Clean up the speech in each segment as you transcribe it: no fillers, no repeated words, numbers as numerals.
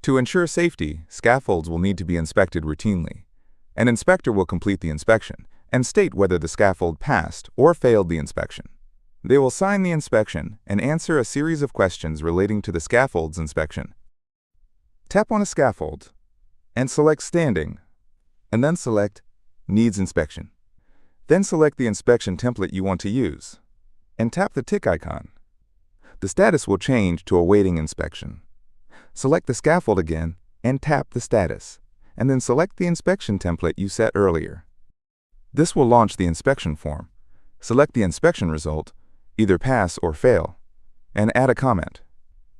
To ensure safety, scaffolds will need to be inspected routinely. An inspector will complete the inspection and state whether the scaffold passed or failed the inspection. They will sign the inspection and answer a series of questions relating to the scaffold's inspection. Tap on a scaffold and select Standing, and then select Needs Inspection. Then select the inspection template you want to use, and tap the tick icon. The status will change to Awaiting Inspection. Select the scaffold again and tap the status, and then select the inspection template you set earlier. This will launch the inspection form. Select the inspection result, either pass or fail, and add a comment.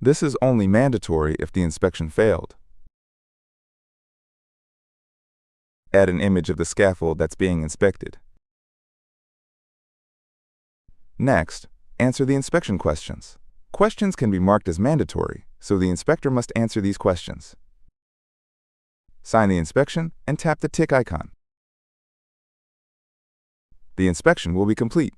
This is only mandatory if the inspection failed. Add an image of the scaffold that's being inspected. Next, answer the inspection questions. Questions can be marked as mandatory, so the inspector must answer these questions. Sign the inspection and tap the tick icon. The inspection will be complete.